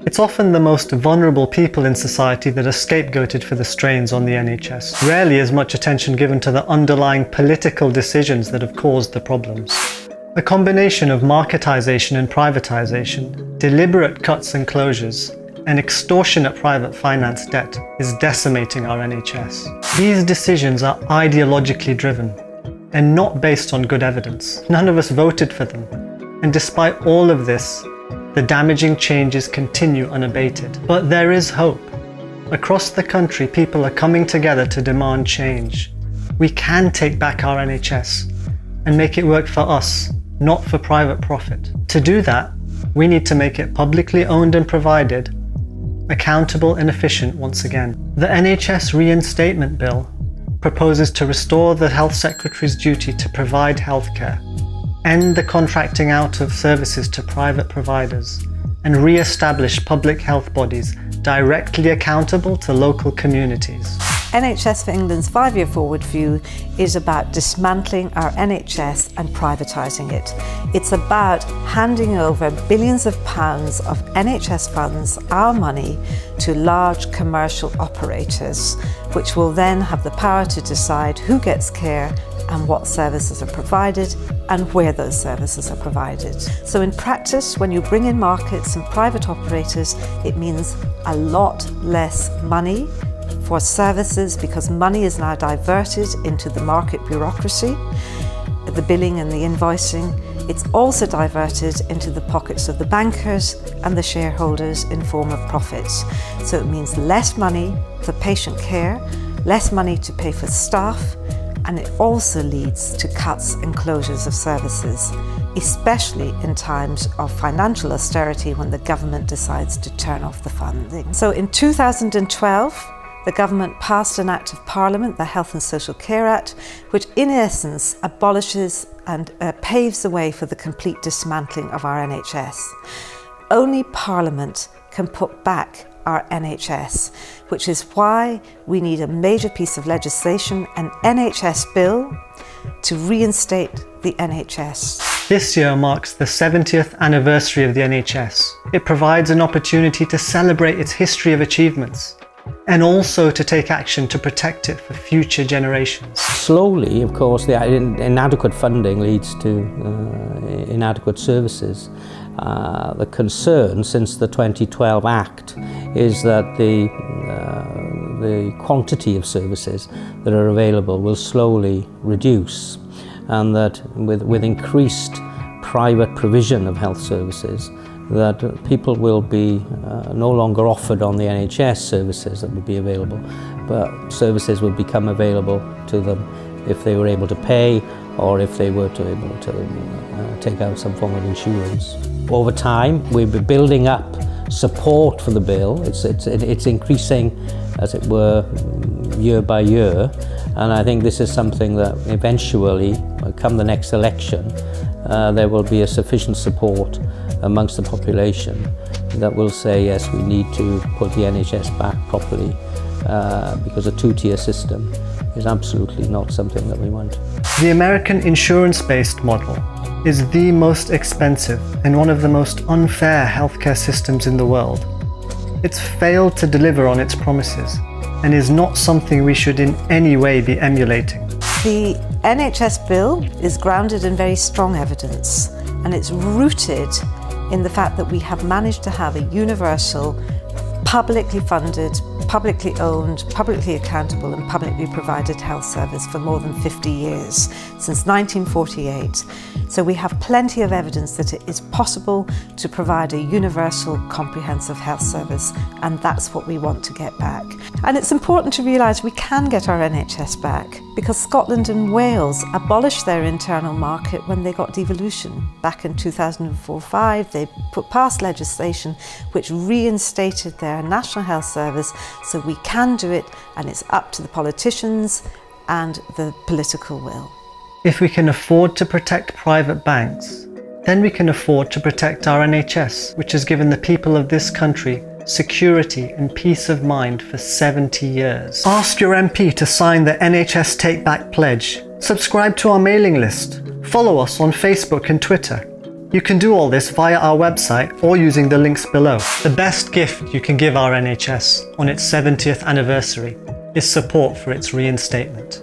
It's often the most vulnerable people in society that are scapegoated for the strains on the NHS. Rarely is much attention given to the underlying political decisions that have caused the problems. A combination of marketisation and privatisation, deliberate cuts and closures, and extortionate private finance debt is decimating our NHS. These decisions are ideologically driven and not based on good evidence. None of us voted for them. And despite all of this, the damaging changes continue unabated. But there is hope. Across the country, people are coming together to demand change. We can take back our NHS and make it work for us, not for private profit. To do that, we need to make it publicly owned and provided, accountable and efficient once again. The NHS Reinstatement Bill proposes to restore the Health Secretary's duty to provide healthcare, end the contracting out of services to private providers, and re-establish public health bodies directly accountable to local communities. NHS for England's 5-year forward view is about dismantling our NHS and privatising it. It's about handing over billions of pounds of NHS funds, our money, to large commercial operators, which will then have the power to decide who gets care and what services are provided and where those services are provided. So in practice, when you bring in markets and private operators, it means a lot less money for services because money is now diverted into the market bureaucracy, the billing and the invoicing. It's also diverted into the pockets of the bankers and the shareholders in form of profits. So it means less money for patient care, less money to pay for staff, and it also leads to cuts and closures of services, especially in times of financial austerity when the government decides to turn off the funding. So in 2012, the government passed an Act of Parliament, the Health and Social Care Act, which in essence abolishes and paves the way for the complete dismantling of our NHS. Only Parliament can put back our NHS, which is why we need a major piece of legislation, an NHS bill, to reinstate the NHS. This year marks the 70th anniversary of the NHS. It provides an opportunity to celebrate its history of achievements and also to take action to protect it for future generations. Slowly, of course, the inadequate funding leads to inadequate services. The concern since the 2012 Act is that the quantity of services that are available will slowly reduce, and that with increased private provision of health services, that people will be no longer offered on the NHS services that would be available, but services would become available to them if they were able to pay or if they were able to take out some form of insurance. Over time, we've been building up support for the bill. It's increasing, as it were, year by year, and I think this is something that eventually, come the next election, there will be a sufficient support amongst the population that will say, yes, we need to put the NHS back properly, because a two-tier system is absolutely not something that we want. The American insurance-based model is the most expensive and one of the most unfair healthcare systems in the world. It's failed to deliver on its promises and is not something we should in any way be emulating. The NHS bill is grounded in very strong evidence, and it's rooted in the fact that we have managed to have a universal, publicly funded, publicly owned, publicly accountable and publicly provided health service for more than 50 years, since 1948. So we have plenty of evidence that it is possible to provide a universal, comprehensive health service, and that's what we want to get back. And it's important to realise we can get our NHS back, because Scotland and Wales abolished their internal market when they got devolution. Back in 2004-05, they put past legislation which reinstated their National Health Service, so we can do it, and it's up to the politicians and the political will. If we can afford to protect private banks, then we can afford to protect our NHS, which has given the people of this country security and peace of mind for 70 years. Ask your MP to sign the NHS Take Back pledge. Subscribe to our mailing list. Follow us on Facebook and Twitter. You can do all this via our website or using the links below. The best gift you can give our NHS on its 70th anniversary is support for its reinstatement.